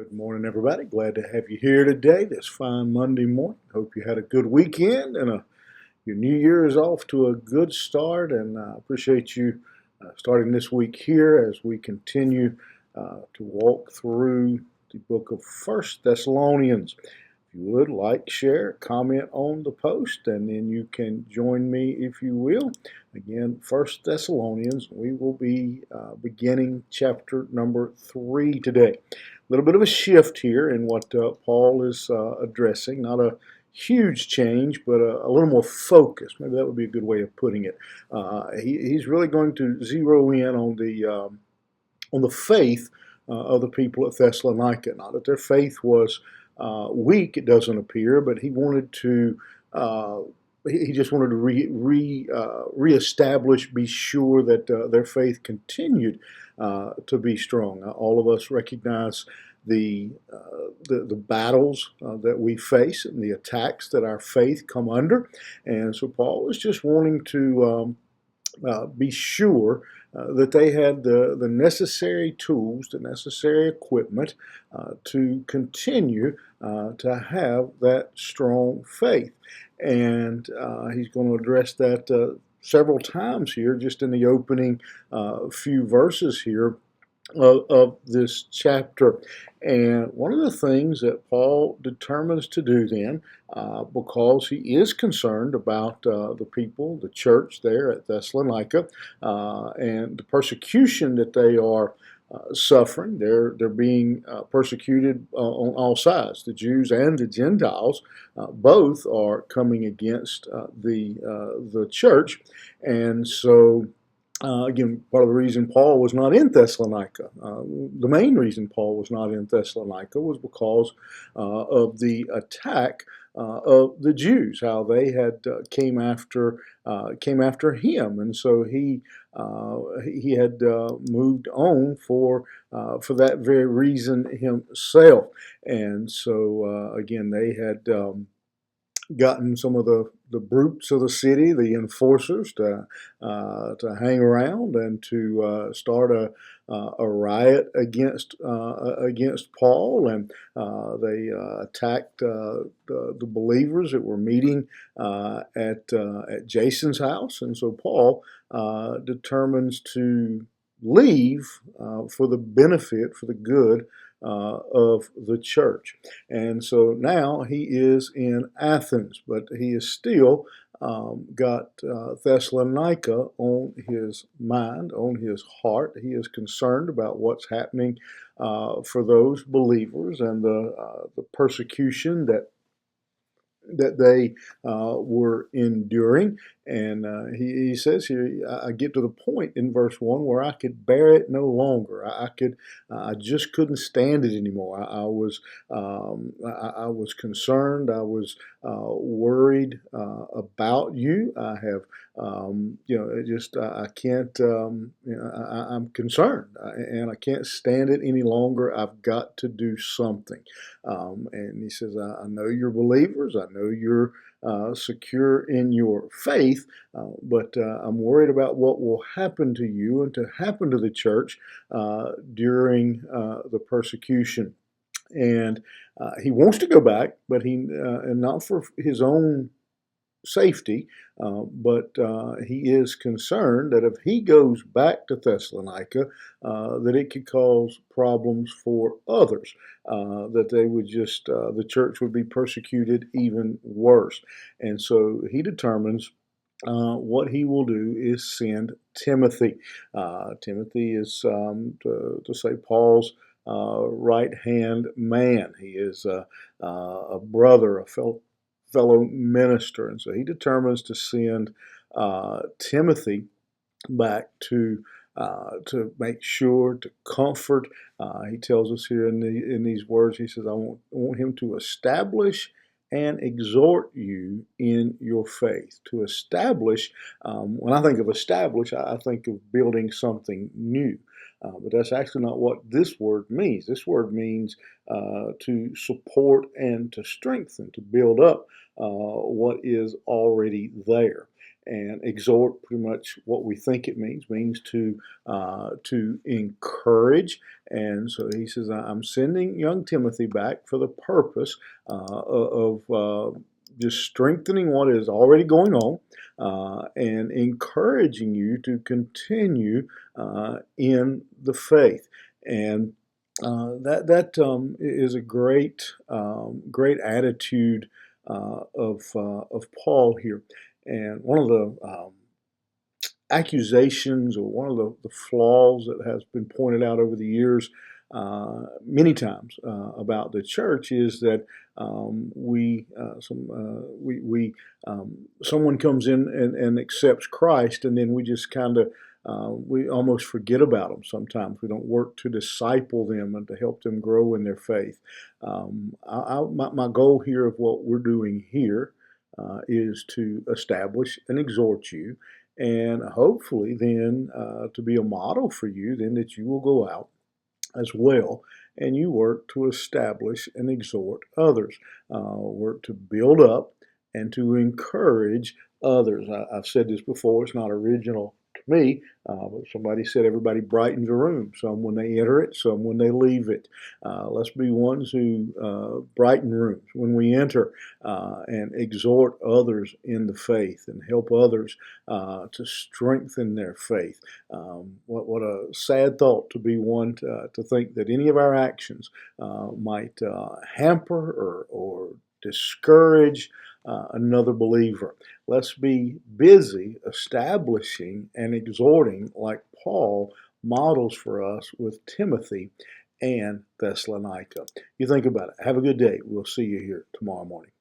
Good morning, everybody. Glad to have you here today, this fine Monday morning. Hope you had a good weekend and your new year is off to a good start. And I appreciate you starting this week here as we continue to walk through the book of First Thessalonians. If you would like, share, comment on the post, and then you can join me if you will. Again, First Thessalonians, we will be beginning chapter number 3 today. A little bit of a shift here in what Paul is addressing. Not a huge change, but a little more focus. Maybe that would be a good way of putting it. He's really going to zero in on the faith of the people at Thessalonica. Not that their faith was weak, it doesn't appear, but he wanted to. He just wanted to reestablish, be sure that their faith continued to be strong. All of us recognize the battles that we face and the attacks that our faith come under, and so Paul is just wanting to be sure that they had the necessary tools, the necessary equipment to continue to have that strong faith. And he's going to address that several times here, just in the opening few verses here of this chapter. And one of the things that Paul determines to do then, because he is concerned about the people, the church there at Thessalonica, and the persecution that they are suffering. They're being persecuted on all sides. The Jews and the Gentiles both are coming against the church, and so. Again, part of the reason Paul was not in Thessalonica, the main reason Paul was not in Thessalonica was because of the attack of the Jews, how they had came after him, and so he had moved on for that very reason himself, and so again they had. Gotten some of the brutes of the city, the enforcers, to hang around and to start a riot against Paul, and they attacked the believers that were meeting at Jason's house, and so Paul determines to leave for the benefit, for the good of the church. And so now he is in Athens, but he is still got Thessalonica on his mind, on his heart. He is concerned about what's happening for those believers and the persecution that they were enduring. And he says here, I get to the point in verse 1 where I could bear it no longer. I just couldn't stand it anymore. I was concerned. I was worried about you. I have, I can't, I'm concerned and I can't stand it any longer. I've got to do something. And he says, I know you're believers. I know you're secure in your faith, but I'm worried about what will happen to you and to happen to the church during the persecution. And he wants to go back, but and not for his own safety, but he is concerned that if he goes back to Thessalonica, that it could cause problems for others, that they would just, the church would be persecuted even worse. And so he determines what he will do is send Timothy. Timothy is, to say, Paul's right-hand man. He is a brother, a fellow minister. And so he determines to send Timothy back to make sure, to comfort. He tells us here in these words, he says, I want him to establish and exhort you in your faith. To establish, when I think of establish, I think of building something new. But that's actually not what this word means. This word means to support and to strengthen, to build up what is already there. And exhort, pretty much what we think it means to encourage. And so he says, I'm sending young Timothy back for the purpose of just strengthening what is already going on and encouraging you to continue in the faith. And that is a great attitude of Paul here. And one of the accusations or one of the flaws that has been pointed out over the years many times about the church is that someone comes in and accepts Christ, and then we just kind of we almost forget about them sometimes. We don't work to disciple them and to help them grow in their faith. My goal here of what we're doing here is to establish and exhort you, and hopefully then to be a model for you, then that you will go out as well and you work to establish and exhort others, work to build up and to encourage others. I've said this before, it's not original to me, but somebody said everybody brightens a room, some when they enter it, some when they leave it. Let's be ones who brighten rooms when we enter and exhort others in the faith and help others to strengthen their faith. What a sad thought to be one to think that any of our actions might hamper or discourage another believer. Let's be busy establishing and exhorting like Paul models for us with Timothy and Thessalonica. You think about it. Have a good day. We'll see you here tomorrow morning.